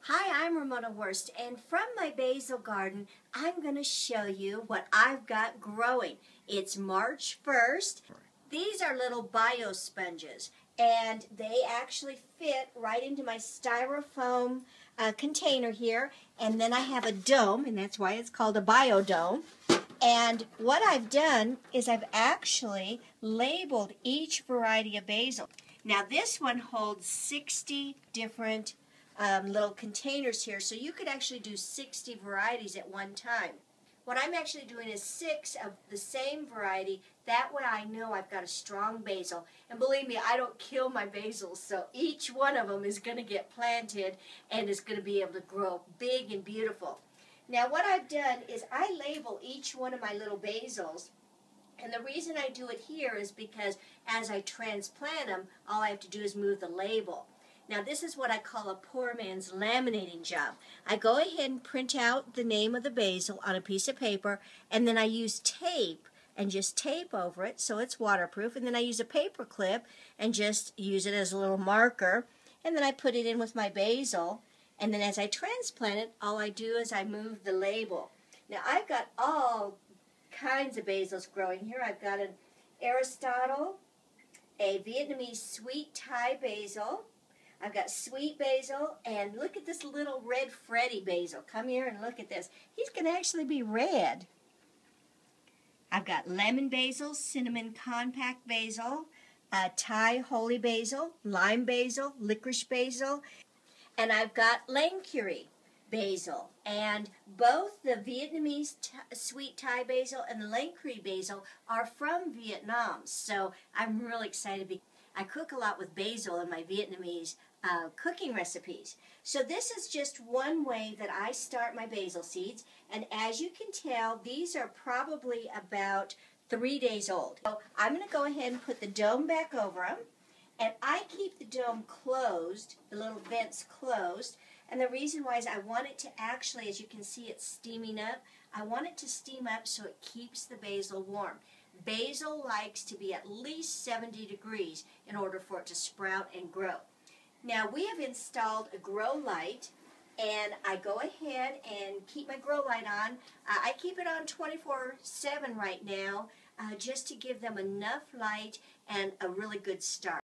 Hi, I'm Ramona Wurst, and from my basil garden, I'm going to show you what I've got growing. It's March 1st. These are little biosponges, and they actually fit right into my styrofoam container here, and then I have a dome, and that's why it's called a biodome. And what I've done is I've actually labeled each variety of basil. Now this one holds 60 different little containers here, so you could actually do 60 varieties at one time. What I'm actually doing is 6 of the same variety. That way I know I've got a strong basil. And believe me, I don't kill my basils, so each one of them is going to get planted and is going to be able to grow big and beautiful. Now what I've done is I label each one of my little basils, and the reason I do it here is because as I transplant them, all I have to do is move the label. Now this is what I call a poor man's laminating job. I go ahead and print out the name of the basil on a piece of paper, and then I use tape and just tape over it so it's waterproof, and then I use a paper clip and just use it as a little marker, and then I put it in with my basil, and then as I transplant it, all I do is I move the label. Now I've got all kinds of basils growing here. I've got an Aristotle, a Vietnamese sweet Thai basil, I've got sweet basil, and look at this little red Freddy basil. Come here and look at this. He's going to actually be red. I've got lemon basil, cinnamon compact basil, Thai holy basil, lime basil, licorice basil, and I've got Langcury basil. And both the Vietnamese sweet Thai basil and the Langcury basil are from Vietnam. So I'm really excited. I cook a lot with basil in my Vietnamese cooking recipes. So this is just one way that I start my basil seeds, and as you can tell, these are probably about 3 days old. So I'm going to go ahead and put the dome back over them, and I keep the dome closed, the little vents closed, and the reason why is I want it to actually, as you can see, it's steaming up. I want it to steam up so it keeps the basil warm. Basil likes to be at least 70 degrees in order for it to sprout and grow. Now we have installed a grow light, and I go ahead and keep my grow light on. I keep it on 24/7 right now just to give them enough light and a really good start.